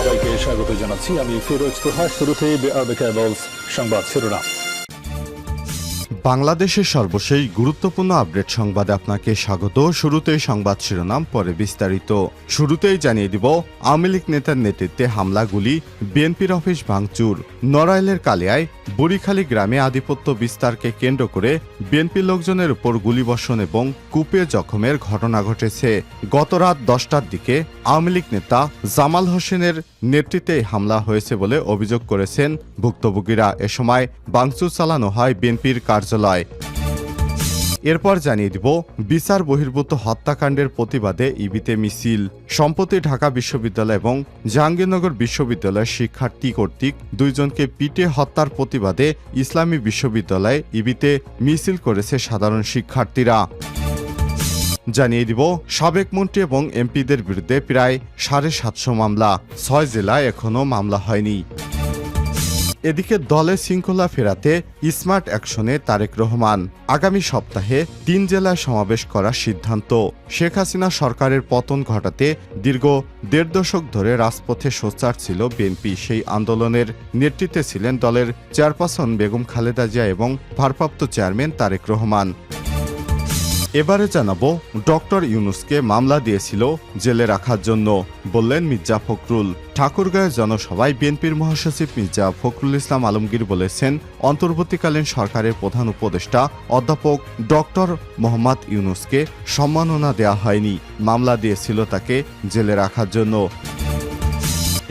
সবাইকে স্বাগত জানাচ্ছি। আমি ফিরোজ তোহা। শুরুতেই সংবাদ শিরোনাম। বাংলাদেশের সর্বশেষ গুরুত্বপূর্ণ আপডেট সংবাদে আপনাকে স্বাগত। শুরুতেই সংবাদ শিরোনাম, পরে বিস্তারিত। শুরুতেই জানিয়ে দিব, আওয়ামী লীগ নেতার নেতৃত্বে হামলা, গুলি, বিএনপির অফিস ভাঙচুর। নড়াইলের কালিয়ায় বুড়িখালী গ্রামে আধিপত্য বিস্তারকে কেন্দ্র করে বিএনপি লোকজনের উপর গুলিবর্ষণ এবং কুপিয়ে জখমের ঘটনা ঘটেছে। গত রাত 10টার দিকে আওয়ামী লীগ নেতা জামাল হোসেনের নেতৃত্বে হামলা হয়েছে বলে অভিযোগ করেছেন ভুক্তভোগীরা। এ সময় ভাঙচুর চালানো হয় বিএনপির কার্যালয়। এরপর জানিয়ে দিব, বিচার বহির্ভূত হত্যাকাণ্ডের প্রতিবাদে ইবিতে মিছিল। সম্প্রতি ঢাকা বিশ্ববিদ্যালয় এবং জাহাঙ্গীরনগর বিশ্ববিদ্যালয়ের শিক্ষার্থী কর্তৃক দুইজনকে পিটিয়ে হত্যার প্রতিবাদে ইসলামী বিশ্ববিদ্যালয়ে ইবিতে মিছিল করেছে সাধারণ শিক্ষার্থীরা। জানিয়ে দিব, সাবেক মন্ত্রী এবং এমপিদের বিরুদ্ধে প্রায় 750 মামলা, 6 জেলায় এখনও মামলা হয়নি। এদিকে দলে শৃঙ্খলা ফেরাতে স্মার্ট অ্যাকশনে তারেক রহমান। আগামী সপ্তাহে 3 জেলায় সমাবেশ করার সিদ্ধান্ত। শেখ হাসিনা সরকারের পতন ঘটাতে দীর্ঘ 1.5 দশক ধরে রাজপথে সোচ্চার ছিল বিএনপি। সেই আন্দোলনের নেতৃত্বে ছিলেন দলের চেয়ারপারসন বেগম খালেদা জিয়া এবং ভারপ্রাপ্ত চেয়ারম্যান তারেক রহমান। এবারে জানাবো, ডক্টর ইউনূসকে মামলা দিয়েছিল জেলে রাখার জন্য, বললেন মির্জা ফখরুল। ঠাকুরগাঁওয়ের জনসভায় বিএনপির মহাসচিব মির্জা ফখরুল ইসলাম আলমগীর বলেছেন, অন্তর্বর্তীকালীন সরকারের প্রধান উপদেষ্টা অধ্যাপক ডক্টর মোহাম্মদ ইউনূসকে সম্মাননা দেওয়া হয়নি, মামলা দিয়েছিল তাকে জেলে রাখার জন্য।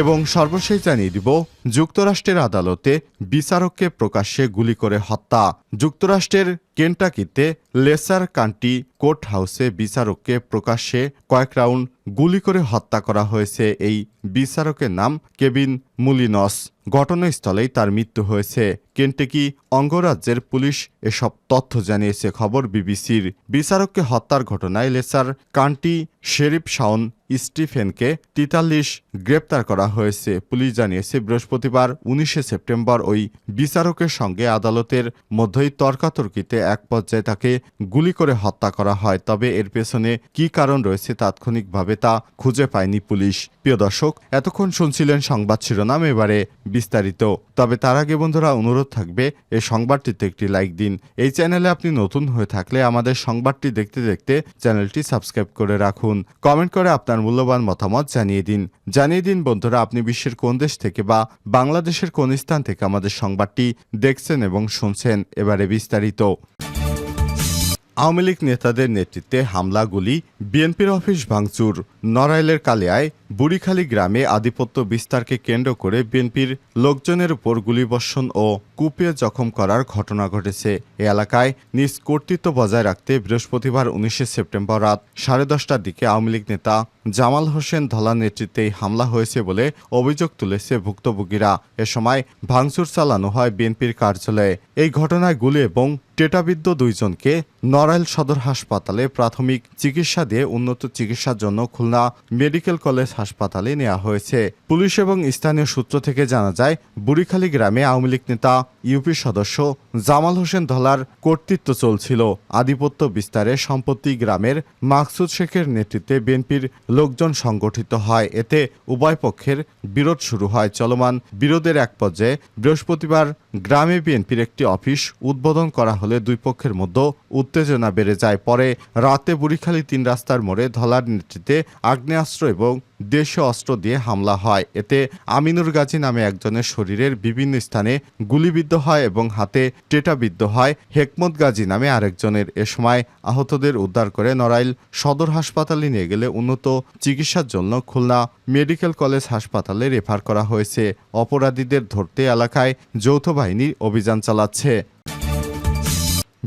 এবং সর্বশেষ জানিয়ে দিব, যুক্তরাষ্ট্রের আদালতে বিচারককে প্রকাশ্যে গুলি করে হত্যা। যুক্তরাষ্ট্রের কেন্টাকিতে লেসার কান্ট্রি কোর্ট হাউসে বিচারককে প্রকাশ্যে কয়েক রাউন্ড গুলি করে হত্যা করা হয়েছে। এই বিচারকের নাম কেভিন মুলিনস। ঘটনাস্থলেই তার মৃত্যু হয়েছে। কেন্টাকি অঙ্গরাজ্যের পুলিশ এসব তথ্য জানিয়েছে খবর বিবিসির। বিচারককে হত্যার ঘটনায় লেসার কান্ট্রি শেরিফ শাওন স্টিফেনকে 43 গ্রেপ্তার করা হয়েছে। পুলিশ জানিয়েছে, বৃহস্পতিবার 19 সেপ্টেম্বর ওই বিচারকের সঙ্গে আদালতের মধ্যেই তর্কাতর্কিতে এক পর্যায়ে তাকে গুলি করে হত্যা করা হয়। তবে এর পেছনে কী কারণ রয়েছে তাৎক্ষণিকভাবে তা খুঁজে পায়নি পুলিশ। প্রিয় দর্শক, এতক্ষণ শুনছিলেন সংবাদ শিরোনাম, এবারে বিস্তারিত। তবে তার আগে বন্ধুরা, অনুরোধ থাকবে এই সংবাদটিতে একটি লাইক দিন। এই চ্যানেলে আপনি নতুন হয়ে থাকলে আমাদের সংবাদটি দেখতে দেখতে চ্যানেলটি সাবস্ক্রাইব করে রাখুন। কমেন্ট করে আপনার মূল্যবান মতামত জানিয়ে দিন বন্ধুরা, আপনি বিশ্বের কোন দেশ থেকে বা বাংলাদেশের কোন স্থান থেকে আমাদের সংবাদটি দেখছেন এবং শুনছেন। এবারে বিস্তারিত। আওয়ামী লীগ নেতাদের নেতৃত্বে হামলা, গুলি, বিএনপির অফিস ভাঙচুর। নড়াইলের কালিয়ায় বুড়িখালী গ্রামে আধিপত্য বিস্তারকে কেন্দ্র করে বিএনপির লোকজনের উপর গুলিবর্ষণ ও কুপিয়ে জখম করার ঘটনা ঘটেছে। এ এলাকায় নিজ কর্তৃত্ব বজায় রাখতে বৃহস্পতিবার 19 সেপ্টেম্বর রাত 10:30টার দিকে আওয়ামী লীগ নেতা জামাল হোসেন ধলার নেতৃত্বে হামলা হয়েছে বলে অভিযোগ তুলেছে ভুক্তভোগীরা। এ সময় ভাঙচুর চালানো হয় বিএনপির কার্যালয়ে। এই ঘটনায় গুলি এবং টেটাবিদ্ধ দুইজনকে নড়াইল সদর হাসপাতালে প্রাথমিক চিকিৎসা দিয়ে উন্নত চিকিৎসার জন্য খুলনা মেডিকেল কলেজ হাসপাতালে নেওয়া হয়েছে। পুলিশ এবং স্থানীয় সূত্র থেকে জানা যায়, বুড়িখালী গ্রামে আওয়ামী লীগ নেতা ইউপি সদস্য জামাল হোসেন ধলার কর্তৃত্ব চলছিল। আধিপত্য বিস্তারে সম্প্রতি গ্রামের মাকসুদ শেখের নেতৃত্বে বিএনপির লোকজন সংগঠিত হয়। এতে উভয় পক্ষের বিরোধ শুরু হয়। চলমান বিরোধের এক পর্যায়ে বৃহস্পতিবার গ্রামে বিএনপির একটি অফিস উদ্বোধন করা হলে দুই পক্ষের মধ্যে উত্তেজনা বেড়ে যায়। পরে রাতে বুড়িখালী 3 রাস্তার মোড়ে ধলার নেতৃত্বে আগ্নেয়াস্ত্র এবং দেশীয় অস্ত্র দিয়ে হামলা হয়। এতে আমিনুর গাজী নামে একজনের শরীরের বিভিন্ন স্থানে গুলিবিদ্ধ হয় এবং হাতে টেটাবিদ্ধ হয় হেকমত গাজী নামে আরেকজনের। এ সময় আহতদের উদ্ধার করে নড়াইল সদর হাসপাতালে নিয়ে গেলে উন্নত চিকিৎসার জন্য খুলনা মেডিকেল কলেজ হাসপাতালে রেফার করা হয়েছে। অপরাধীদের ধরতে এলাকায় যৌথ বাহিনী অভিযান চালাচ্ছে।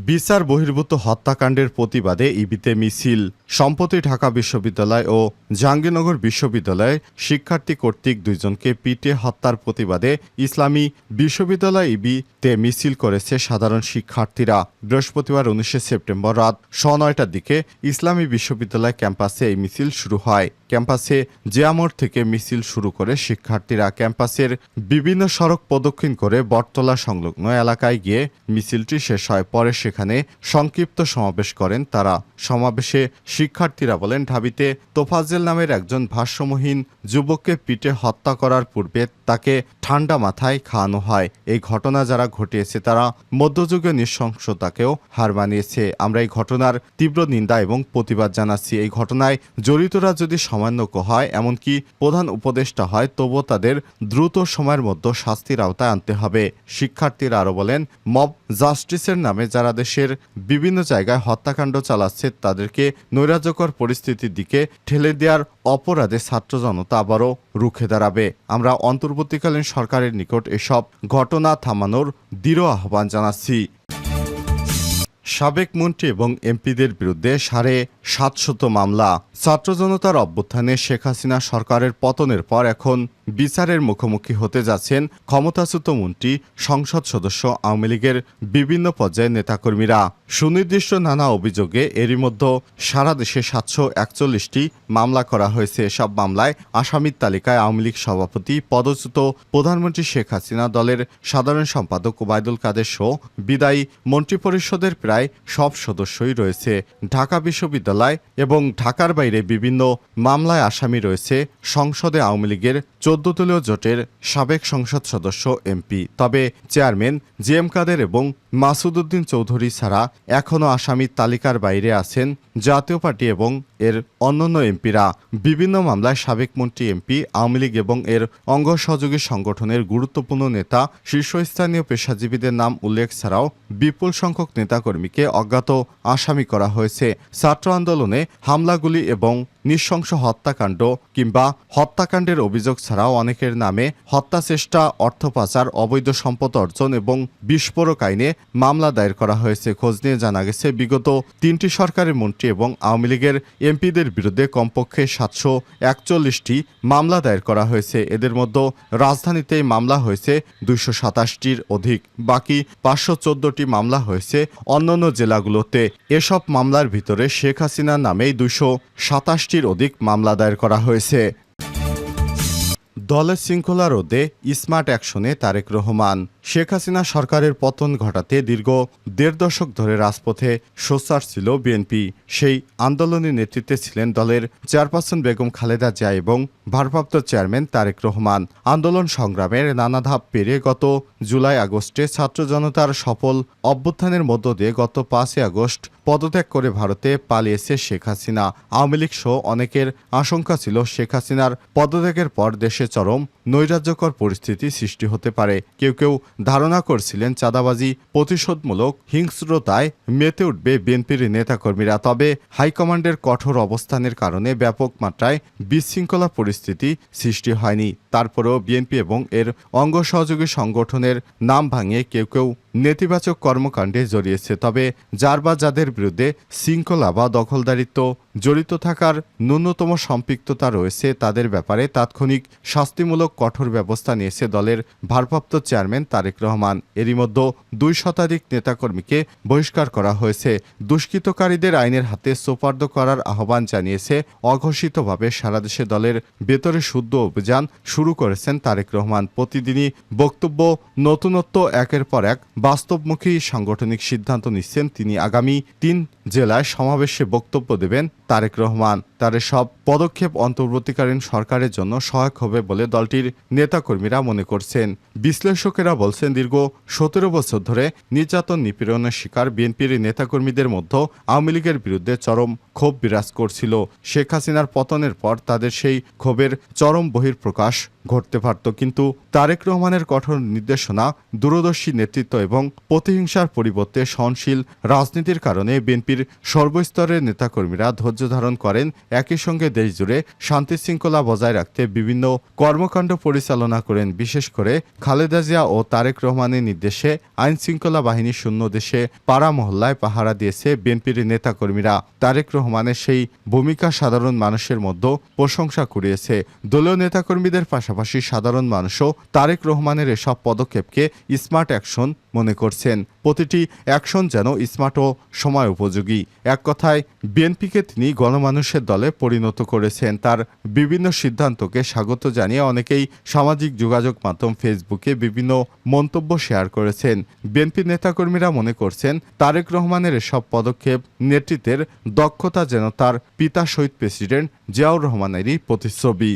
বিচার বহির্ভূত হত্যাকাণ্ডের প্রতিবাদে ইবিতে মিছিল। সম্প্রতি ঢাকা বিশ্ববিদ্যালয় ও জাহাঙ্গীরনগর বিশ্ববিদ্যালয়ে শিক্ষার্থী কর্তৃক দুইজনকে পিটিয়ে হত্যার প্রতিবাদে ইসলামী বিশ্ববিদ্যালয় ইবিতে মিছিল করেছে সাধারণ শিক্ষার্থীরা। বৃহস্পতিবার 19 সেপ্টেম্বর রাত 9:30টার দিকে ইসলামী বিশ্ববিদ্যালয় ক্যাম্পাসে এই মিছিল শুরু হয়। ক্যাম্পাসে জিয়ামোড় থেকে মিছিল শুরু করে শিক্ষার্থীরা ক্যাম্পাসের বিভিন্ন সড়ক প্রদক্ষিণ করে বটতলা সংলগ্ন এলাকায় গিয়ে মিছিলটি শেষ হয়। পরে সেখানে সংক্ষিপ্ত সমাবেশ করেন তারা। সমাবেশে শিক্ষার্থীরা বলেন, ঢাবিতে তোফাজ্জেল নামের একজন ভারসাম্যহীন যুবককে পিটে হত্যা করার পূর্বে তাকে ঠান্ডা মাথায় খাওয়ানো হয়। এই ঘটনা যারা ঘটিয়েছে তারা মধ্যযুগীয় নৃশংসতাকেও হার মানিয়েছে। আমরা এই ঘটনার তীব্র নিন্দা এবং প্রতিবাদ জানাচ্ছি। এই ঘটনায় জড়িতরা যদি সামান্য হয়, এমনকি প্রধান উপদেষ্টা হয়, তবুও তাদের দ্রুত সময়ের মধ্যে শাস্তির আওতায় আনতে হবে। শিক্ষার্থীরা আরও বলেন, মব জাস্টিসের নামে যারা দেশের বিভিন্ন জায়গায় হত্যাকাণ্ড চালাচ্ছে তাদেরকে নৈরাজ্যকর পরিস্থিতির দিকে ঠেলে দেওয়ার অপরাধে ছাত্র জনতা আবারও রুখে দাঁড়াবে। আমরা অন্তর্বর্তীকালীন সরকারের নিকট এসব ঘটনা থামানোর দৃঢ় আহ্বান জানাচ্ছি। সাবেক মন্ত্রী এবং এমপিদের বিরুদ্ধে 750 মামলা। ছাত্র জনতার অভ্যুত্থানে শেখ হাসিনা সরকারের পতনের পর এখন বিচারের মুখোমুখি হতে যাচ্ছেন ক্ষমতাচ্যুত মন্ত্রী, সংসদ সদস্য, আওয়ামী লীগের বিভিন্ন পর্যায়ের নেতাকর্মীরা। সুনির্দিষ্ট নানা অভিযোগে এরই মধ্যে সারা দেশে 741টি মামলা করা হয়েছে। এসব মামলায় আসামির তালিকায় আওয়ামী লীগ সভাপতি, পদচ্যুত প্রধানমন্ত্রী শেখ হাসিনা, দলের সাধারণ সম্পাদক ওবায়দুল কাদের সহ বিদায়ী মন্ত্রিপরিষদের প্রায় সব সদস্যই রয়েছে। ঢাকা বিশ্ববিদ্যালয় এবং ঢাকার বাইরে বিভিন্ন মামলায় আসামি রয়েছে সংসদে আওয়ামী লীগের 14 দলীয় জোটের সাবেক সংসদ সদস্য, এমপি। তবে চেয়ারম্যান জিএম কাদের এবং মাসুদ উদ্দিন চৌধুরী ছাড়া এখনও আসামির তালিকার বাইরে আছেন জাতীয় পার্টি এবং এর অন্যান্য এমপিরা। বিভিন্ন মামলায় সাবেক মন্ত্রী, এমপি, আওয়ামী লীগ এবং এর অঙ্গ সহযোগী সংগঠনের গুরুত্বপূর্ণ নেতা, শীর্ষস্থানীয় পেশাজীবীদের নাম উল্লেখ ছাড়াও বিপুল সংখ্যক নেতাকর্মীকে অজ্ঞাত আসামি করা হয়েছে। ছাত্র আন্দোলনে হামলাগুলি এবং নৃশংস হত্যাকাণ্ড কিংবা হত্যাকাণ্ডের অভিযোগ ছাড়াও অনেকের নামে হত্যা চেষ্টা, অর্থ পাচার, অবৈধ সম্পদ অর্জন এবং বিস্ফোরক আইনে মামলা দায়ের করা হয়েছে। খোঁজ নিয়ে জানা গেছে, বিগত 3টি সরকারের মন্ত্রী এবং আওয়ামী লীগের এমপিদের বিরুদ্ধে কমপক্ষে 741টি মামলা দায়ের করা হয়েছে। এদের মধ্যে রাজধানীতেই মামলা হয়েছে 227টির অধিক, বাকি 514টি মামলা হয়েছে অন্যান্য জেলাগুলোতে। এসব মামলার ভিতরে শেখ হাসিনার নামেই 227টির অধিক মামলা দায়ের করা হয়েছে। দলের শৃঙ্খলা রোধে স্মার্ট অ্যাকশনে তারেক রহমান। শেখ হাসিনা সরকারের পতন ঘটাতে দীর্ঘ 1.5 দশক ধরে রাজপথে সোচ্চার ছিল বিএনপি। সেই আন্দোলনের নেতৃত্বে ছিলেন দলের চেয়ারপারসন বেগম খালেদা জিয়া এবং ভারপ্রাপ্ত চেয়ারম্যান তারেক রহমান। আন্দোলন সংগ্রামের নানা ধাপ পেরিয়ে গত জুলাই আগস্টে ছাত্র জনতার সফল অভ্যুত্থানের মধ্য দিয়ে গত 5 আগস্ট পদত্যাগ করে ভারতে পালিয়েছে শেখ হাসিনা। আওয়ামী লীগ সহ অনেকের আশঙ্কা ছিল শেখ হাসিনার পদত্যাগের পর দেশে চরম নৈরাজ্যকর পরিস্থিতি সৃষ্টি হতে পারে। কেউ কেউ ধারণা করছিলেন চাঁদাবাজি, প্রতিশোধমূলক হিংস্রতায় মেতে উঠবে বিএনপির নেতাকর্মীরা। তবে হাইকমান্ডের কঠোর অবস্থানের কারণে ব্যাপক মাত্রায় বিশৃঙ্খলা পরিস্থিতি সৃষ্টি হয়নি। তারপরেও বিএনপি এবং এর অঙ্গ সহযোগী সংগঠনের নাম ভাঙিয়ে কেউ কেউ নেতিবাচক কর্মকাণ্ডে জড়িয়েছে। তবে যার বা যাদের বিরুদ্ধে শৃঙ্খলা বা দখলদারিত্ব জড়িত থাকার ন্যূনতম সম্পৃক্ততা রয়েছে তাদের ব্যাপারে তাৎক্ষণিক শাস্তিমূলক কঠোর ব্যবস্থা নিয়েছে দলের ভারপ্রাপ্ত চেয়ারম্যান তারেক রহমান। এরই মধ্যে 2 শতাধিক নেতাকর্মীকে বহিষ্কার করা হয়েছে। দুষ্কৃতকারীদের আইনের হাতে সোপর্দ করার আহ্বান জানিয়েছে অঘোষিতভাবে সারা দেশে দলের ভেতরে শুদ্ধ অভিযান শুরু করেছেন তারেক রহমান। প্রতিদিনই বক্তব্য, নতুনত্ব, একের পর এক বাস্তবমুখী সাংগঠনিক সিদ্ধান্ত নিচ্ছেন তিনি। আগামী 3 জেলায় সমাবেশে বক্তব্য দেবেন তারেক রহমান। তার সব পদক্ষেপ অন্তর্বর্তীকালীন সরকারের জন্য সহায়ক হবে বলে দলটির নেতাকর্মীরা মনে করছেন। বিশ্লেষকেরা বলছেন, দীর্ঘ 17 বছর ধরে নির্যাতন নিপীড়নের শিকার বিএনপির নেতাকর্মীদের মধ্যে আওয়ামী লীগের বিরুদ্ধে চরম ক্ষোভ বিরাজ করছিল। শেখ হাসিনার পতনের পর তাদের সেই ক্ষোভের চরম বহিঃপ্রকাশ ঘটতে পারত, কিন্তু তারেক রহমানের কঠোর নির্দেশনা, দূরদর্শী নেতৃত্ব এবং প্রতিহিংসার পরিবর্তে সহনশীল রাজনীতির কারণে বিএনপির সর্বস্তরের নেতাকর্মীরা ধৈর্য ধারণ করেন। একই সঙ্গে দেশজুড়ে শান্তি শৃঙ্খলা বজায় রাখতে বিভিন্ন কর্মকাণ্ড পরিচালনা করেন। বিশেষ করে খালেদা জিয়া ও তারেক রহমানের নির্দেশে আইন শৃঙ্খলা বাহিনী শূন্য দেশে পাড়া মহল্লায় পাহারা দিয়েছে বিএনপির নেতাকর্মীরা। তারেক রহমানের সেই ভূমিকা সাধারণ মানুষের মধ্যে প্রশংসা কুড়িয়েছে। দলীয় নেতাকর্মীদের পাশাপাশি সাধারণ মানুষও তারেক রহমানের এসব পদক্ষেপকে স্মার্ট অ্যাকশন মনে করছেন। প্রতিটি অ্যাকশন যেন স্মার্ট ও সময় উপযোগী। এক কথায় বিএনপিকে তিনি গণমানুষের দলে পরিণত করেছেন। তার বিভিন্ন সিদ্ধান্তকে স্বাগত জানিয়ে অনেকেই সামাজিক যোগাযোগ মাধ্যম ফেসবুকে বিভিন্ন মন্তব্য শেয়ার করেছেন। বিএনপি নেতাকর্মীরা মনে করছেন তারেক রহমানের এসব পদক্ষেপ নেতৃত্বের দক্ষতা যেন তার পিতা শহীদ প্রেসিডেন্ট জিয়াউর রহমানেরই প্রতিচ্ছবি।